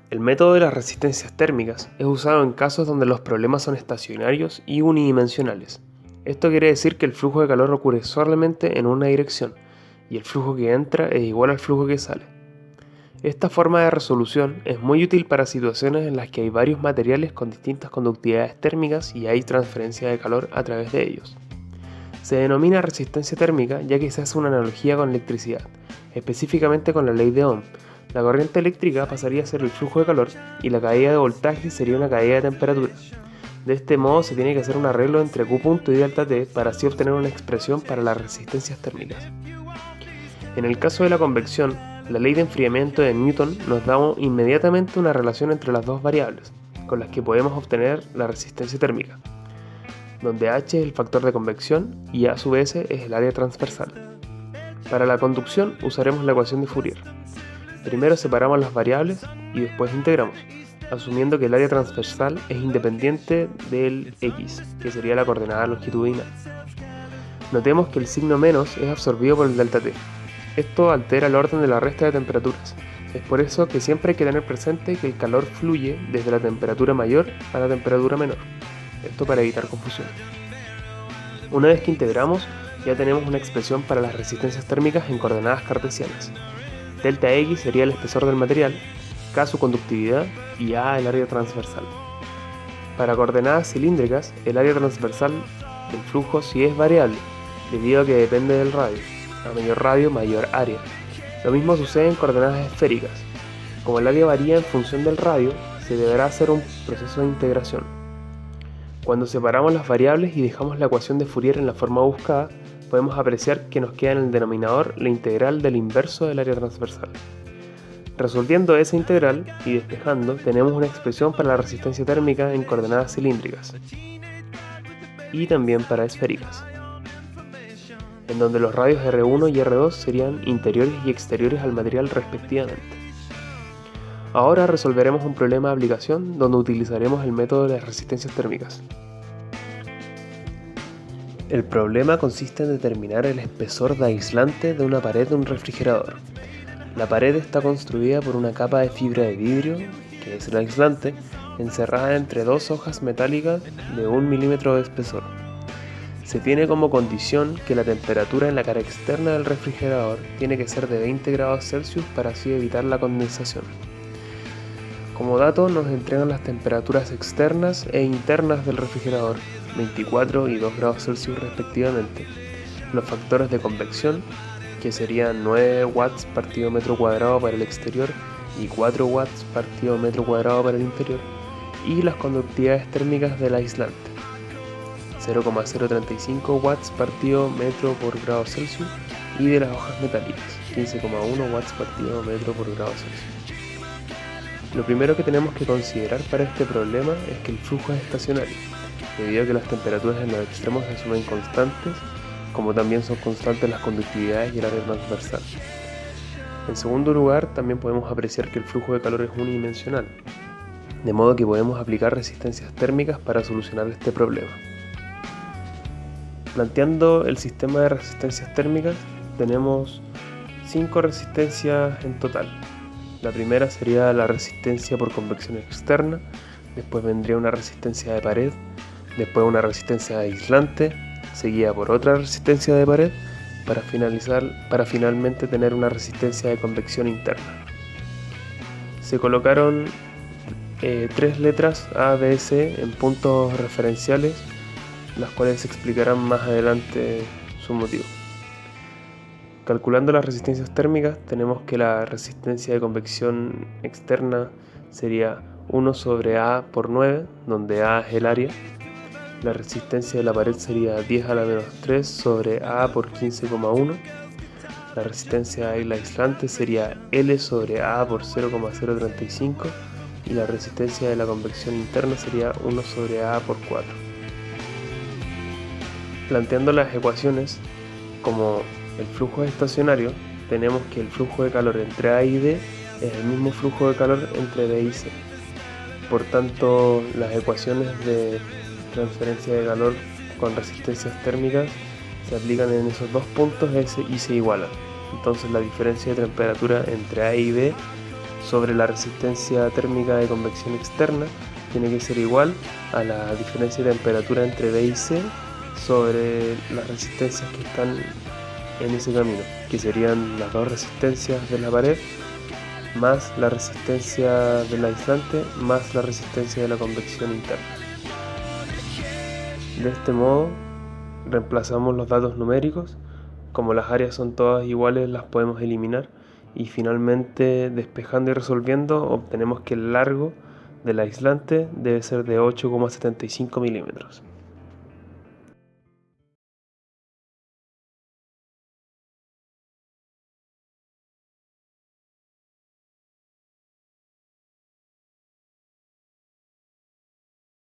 El método de las resistencias térmicas es usado en casos donde los problemas son estacionarios y unidimensionales. Esto quiere decir que el flujo de calor ocurre solamente en una dirección y el flujo que entra es igual al flujo que sale. Esta forma de resolución es muy útil para situaciones en las que hay varios materiales con distintas conductividades térmicas y hay transferencia de calor a través de ellos. Se denomina resistencia térmica ya que se hace una analogía con electricidad, específicamente con la ley de Ohm. La corriente eléctrica pasaría a ser el flujo de calor y la caída de voltaje sería una caída de temperatura. De este modo se tiene que hacer un arreglo entre Q punto y delta T para así obtener una expresión para las resistencias térmicas. En el caso de la convección, la ley de enfriamiento de Newton nos da inmediatamente una relación entre las dos variables, con las que podemos obtener la resistencia térmica, donde H es el factor de convección y A su vez es el área transversal. Para la conducción usaremos la ecuación de Fourier. Primero separamos las variables y después integramos, asumiendo que el área transversal es independiente del x, que sería la coordenada longitudinal. Notemos que el signo menos es absorbido por el delta t. Esto altera el orden de la resta de temperaturas. Es por eso que siempre hay que tener presente que el calor fluye desde la temperatura mayor a la temperatura menor. Esto para evitar confusión. Una vez que integramos, ya tenemos una expresión para las resistencias térmicas en coordenadas cartesianas. Delta X sería el espesor del material, K su conductividad y A el área transversal. Para coordenadas cilíndricas, el área transversal del flujo sí es variable, debido a que depende del radio. A mayor radio, mayor área. Lo mismo sucede en coordenadas esféricas. Como el área varía en función del radio, se deberá hacer un proceso de integración. Cuando separamos las variables y dejamos la ecuación de Fourier en la forma buscada, podemos apreciar que nos queda en el denominador la integral del inverso del área transversal. Resolviendo esa integral y despejando, tenemos una expresión para la resistencia térmica en coordenadas cilíndricas y también para esféricas, en donde los radios R1 y R2 serían interiores y exteriores al material respectivamente. Ahora resolveremos un problema de aplicación donde utilizaremos el método de las resistencias térmicas. El problema consiste en determinar el espesor de aislante de una pared de un refrigerador. La pared está construida por una capa de fibra de vidrio, que es el aislante, encerrada entre dos hojas metálicas de 1 milímetro de espesor. Se tiene como condición que la temperatura en la cara externa del refrigerador tiene que ser de 20 grados Celsius para así evitar la condensación. Como dato nos entregan las temperaturas externas e internas del refrigerador, 24 y 2 grados Celsius respectivamente, los factores de convección, que serían 9 watts partido metro cuadrado para el exterior y 4 watts partido metro cuadrado para el interior, y las conductividades térmicas del aislante, 0,035 watts partido metro por grado Celsius, y de las hojas metálicas, 15,1 watts partido metro por grado Celsius. Lo primero que tenemos que considerar para este problema es que el flujo es estacionario, debido a que las temperaturas en los extremos se asumen constantes, como también son constantes las conductividades y el área transversal. En segundo lugar, también podemos apreciar que el flujo de calor es unidimensional, de modo que podemos aplicar resistencias térmicas para solucionar este problema. Planteando el sistema de resistencias térmicas, tenemos 5 resistencias en total. La primera sería la resistencia por convección externa, después vendría una resistencia de pared, después una resistencia de aislante, seguida por otra resistencia de pared, para finalmente tener una resistencia de convección interna. Se colocaron 3 letras A, B, C en puntos referenciales, las cuales explicarán más adelante su motivo. Calculando las resistencias térmicas, tenemos que la resistencia de convección externa sería 1 sobre A por 9, donde A es el área. La resistencia de la pared sería 10 a la menos 3 sobre A por 15,1. La resistencia del aislante sería L sobre A por 0,035. Y la resistencia de la convección interna sería 1 sobre A por 4. Planteando las ecuaciones, como el flujo es estacionario, tenemos que el flujo de calor entre A y D es el mismo flujo de calor entre B y C. Por tanto, las ecuaciones de transferencia de calor con resistencias térmicas se aplican en esos dos puntos y se igualan. Entonces la diferencia de temperatura entre A y B sobre la resistencia térmica de convección externa tiene que ser igual a la diferencia de temperatura entre B y C sobre las resistencias que están en ese camino, que serían las dos resistencias de la pared más la resistencia del aislante más la resistencia de la convección interna. De este modo reemplazamos los datos numéricos, como las áreas son todas iguales las podemos eliminar y finalmente despejando y resolviendo obtenemos que el largo del aislante debe ser de 8,75 milímetros.